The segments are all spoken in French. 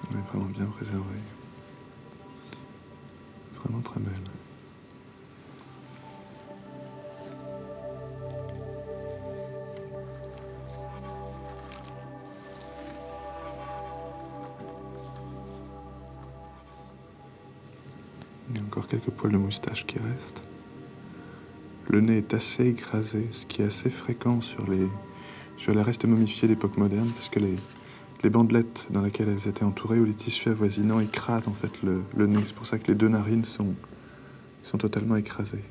Elle est vraiment bien préservée. Vraiment très belle. Il y a encore quelques poils de moustache qui restent. Le nez est assez écrasé, ce qui est assez fréquent sur les restes momifiés d'époque moderne, puisque les bandelettes dans lesquelles elles étaient entourées ou les tissus avoisinants écrasent en fait le nez. C'est pour ça que les deux narines sont totalement écrasées.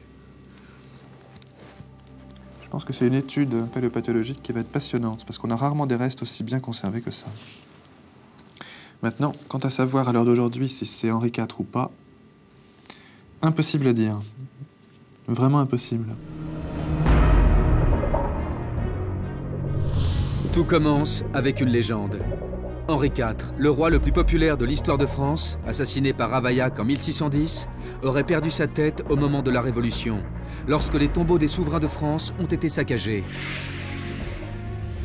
Je pense que c'est une étude paléopathologique qui va être passionnante, parce qu'on a rarement des restes aussi bien conservés que ça. Maintenant, quant à savoir à l'heure d'aujourd'hui si c'est Henri IV ou pas, impossible à dire. Vraiment impossible. Tout commence avec une légende. Henri IV, le roi le plus populaire de l'histoire de France, assassiné par Ravaillac en 1610, aurait perdu sa tête au moment de la Révolution, lorsque les tombeaux des souverains de France ont été saccagés.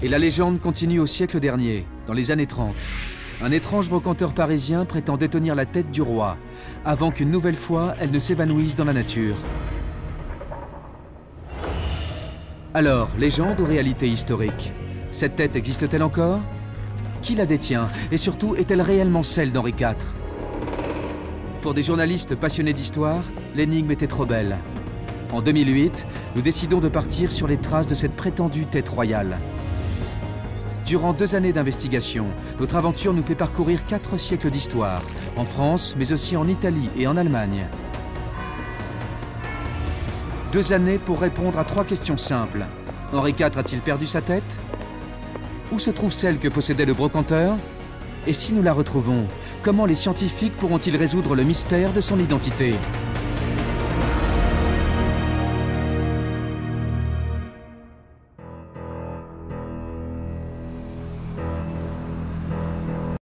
Et la légende continue au siècle dernier, dans les années 30. Un étrange brocanteur parisien prétend détenir la tête du roi, avant qu'une nouvelle fois elle ne s'évanouisse dans la nature. Alors, légende ou réalité historique? Cette tête existe-t-elle encore? Qui la détient? Et surtout, est-elle réellement celle d'Henri IV? Pour des journalistes passionnés d'histoire, l'énigme était trop belle. En 2008, nous décidons de partir sur les traces de cette prétendue tête royale. Durant 2 années d'investigation, notre aventure nous fait parcourir 4 siècles d'histoire, en France, mais aussi en Italie et en Allemagne. 2 années pour répondre à 3 questions simples. Henri IV a-t-il perdu sa tête? Où se trouve celle que possédait le brocanteur? Et si nous la retrouvons, comment les scientifiques pourront-ils résoudre le mystère de son identité?